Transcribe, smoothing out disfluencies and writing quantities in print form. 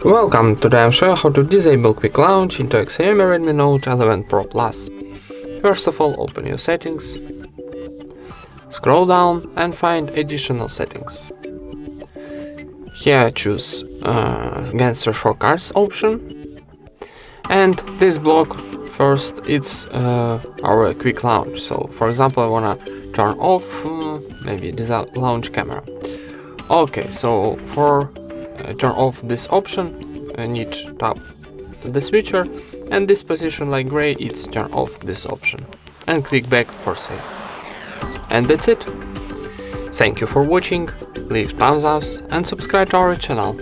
Welcome, today I'll show you how to disable quick launch into XIAOMI Redmi Note 11 Pro Plus. First of all, open your settings, scroll down and find additional settings. Here choose against the shortcuts option, and this block first it's our quick launch. So for example, I wanna turn off maybe this launch camera. Okay, so for turn off this option, I need to tap the switcher, and this position like gray, it's turn off this option, and click back for save. And that's it. Thank you for watching, leave thumbs ups and subscribe to our channel.